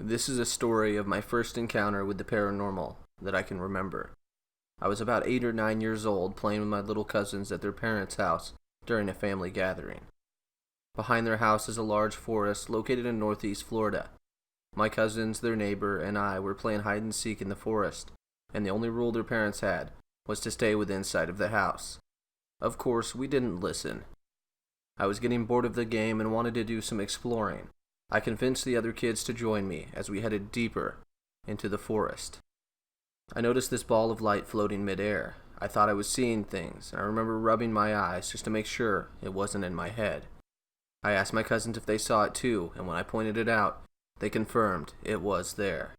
This is a story of my first encounter with the paranormal that I can remember. I was about 8 or 9 years old playing with my little cousins at their parents' house during a family gathering. Behind their house is a large forest located in northeast Florida. My cousins, their neighbor, and I were playing hide and seek in the forest, and the only rule their parents had was to stay within sight of the house. Of course, we didn't listen. I was getting bored of the game and wanted to do some exploring. I convinced the other kids to join me as we headed deeper into the forest. I noticed this ball of light floating midair. I thought I was seeing things, and I remember rubbing my eyes just to make sure it wasn't in my head. I asked my cousins if they saw it too, and when I pointed it out, they confirmed it was there.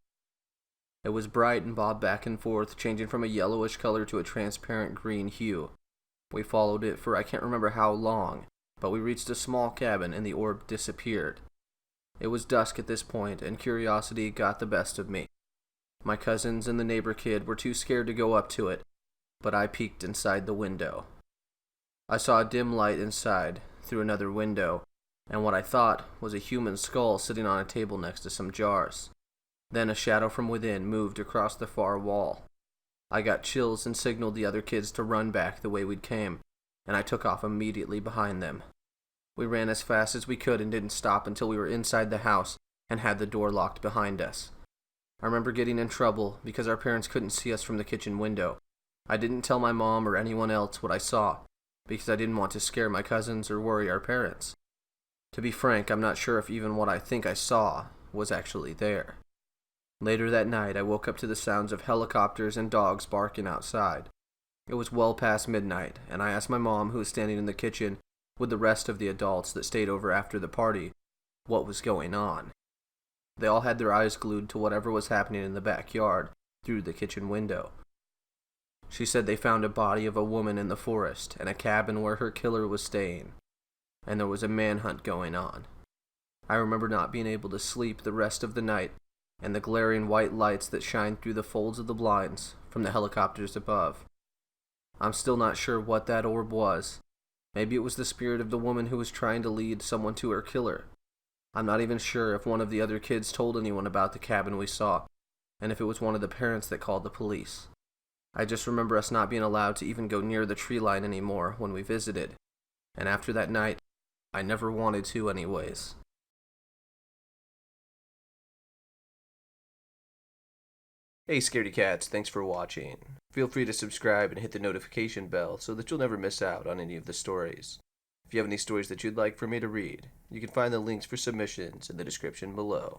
It was bright and bobbed back and forth, changing from a yellowish color to a transparent green hue. We followed it for I can't remember how long, but we reached a small cabin and the orb disappeared. It was dusk at this point, and curiosity got the best of me. My cousins and the neighbor kid were too scared to go up to it, but I peeked inside the window. I saw a dim light inside, through another window, and what I thought was a human skull sitting on a table next to some jars. Then a shadow from within moved across the far wall. I got chills and signaled the other kids to run back the way we'd came, and I took off immediately behind them. We ran as fast as we could and didn't stop until we were inside the house and had the door locked behind us. I remember getting in trouble because our parents couldn't see us from the kitchen window. I didn't tell my mom or anyone else what I saw because I didn't want to scare my cousins or worry our parents. To be frank, I'm not sure if even what I think I saw was actually there. Later that night, I woke up to the sounds of helicopters and dogs barking outside. It was well past midnight, and I asked my mom, who was standing in the kitchen with the rest of the adults that stayed over after the party, what was going on. They all had their eyes glued to whatever was happening in the backyard through the kitchen window. She said they found a body of a woman in the forest and a cabin where her killer was staying, and there was a manhunt going on. I remember not being able to sleep the rest of the night, and the glaring white lights that shined through the folds of the blinds from the helicopters above. I'm still not sure what that orb was. Maybe it was the spirit of the woman who was trying to lead someone to her killer. I'm not even sure if one of the other kids told anyone about the cabin we saw, and if it was one of the parents that called the police. I just remember us not being allowed to even go near the tree line anymore when we visited, and after that night, I never wanted to anyways. Hey scaredy cats, thanks for watching. Feel free to subscribe and hit the notification bell so that you'll never miss out on any of the stories. If you have any stories that you'd like for me to read, you can find the links for submissions in the description below.